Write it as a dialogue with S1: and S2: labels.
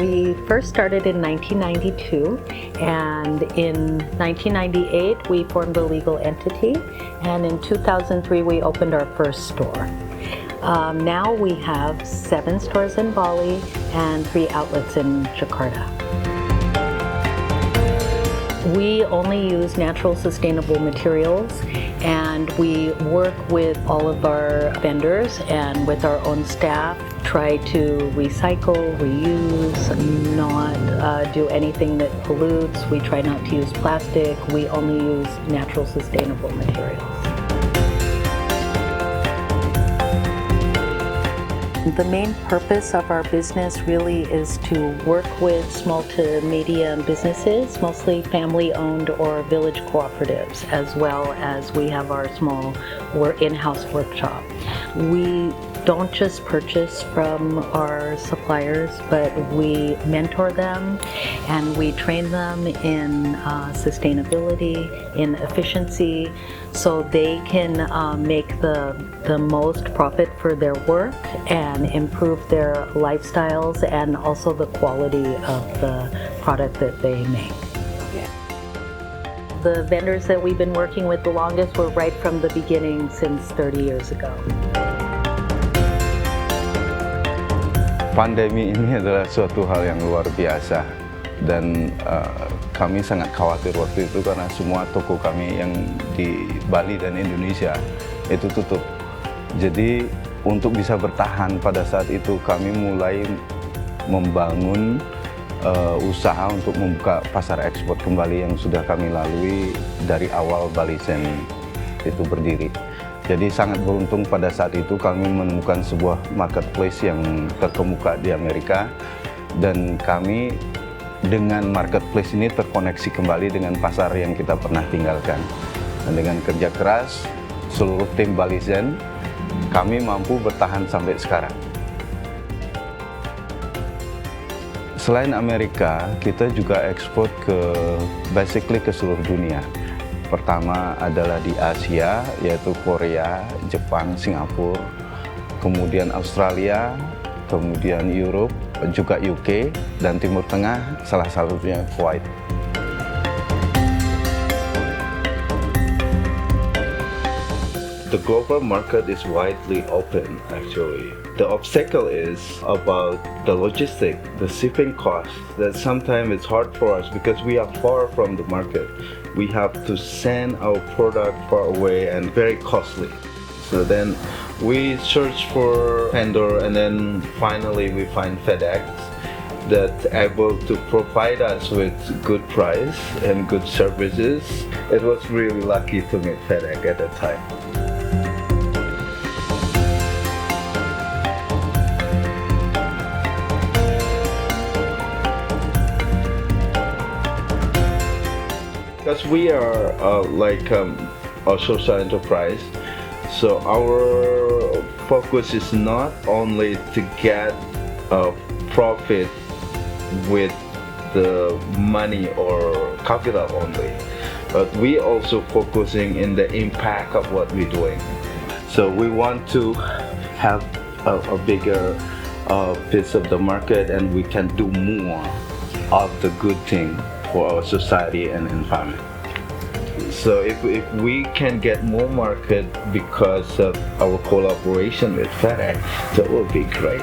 S1: We first started in 1992, and in 1998 we formed a legal entity, and in 2003 we opened our first store. Now we have 7 stores in Bali and 3 outlets in Jakarta. We only use natural, sustainable materials, and we work with all of our vendors and with our own staff, try to recycle, reuse, not do anything that pollutes. We try not to use plastic. We only use natural, sustainable materials. The main purpose of our business really is to work with small to medium businesses, mostly family-owned or village cooperatives, as well as we have our small in-house workshop. We don't just purchase from our suppliers, but we mentor them and we train them in sustainability, in efficiency, so they can make the most profit for their work and improve their lifestyles and also the quality of the product that they make. The vendors that we've been working with the longest were right from the beginning, since 30 years ago.
S2: Pandemi ini adalah suatu hal yang luar biasa, dan kami sangat khawatir waktu itu karena semua toko kami yang di Bali dan Indonesia itu tutup. Jadi untuk bisa bertahan pada saat itu kami mulai membangun usaha untuk membuka pasar ekspor kembali yang sudah kami lalui dari awal Balizen itu berdiri. Jadi sangat beruntung pada saat itu kami menemukan sebuah marketplace yang terkemuka di Amerika, dan kami dengan marketplace ini terkoneksi kembali dengan pasar yang kita pernah tinggalkan. Dan dengan kerja keras seluruh tim Balizen, kami mampu bertahan sampai sekarang. Selain Amerika, kita juga ekspor basically ke seluruh dunia. Pertama adalah di Asia, yaitu Korea, Jepang, Singapura, kemudian Australia, kemudian Europe, juga UK, dan Timur Tengah, salah satunya Kuwait.
S3: The global market is widely open, actually. The obstacle is about the logistics, the shipping costs, that sometimes it's hard for us because we are far from the market. We have to send our product far away and very costly. So then we search for vendor, and then finally we find FedEx that's able to provide us with good price and good services. It was really lucky to meet FedEx at that time. Because we are a social enterprise, so our focus is not only to get a profit with the money or capital only, but we also focusing in the impact of what we're doing. So we want to have a bigger piece of the market, and we can do more of the good thing for our society and environment. So if we can get more market because of our collaboration with FedEx, that would be great.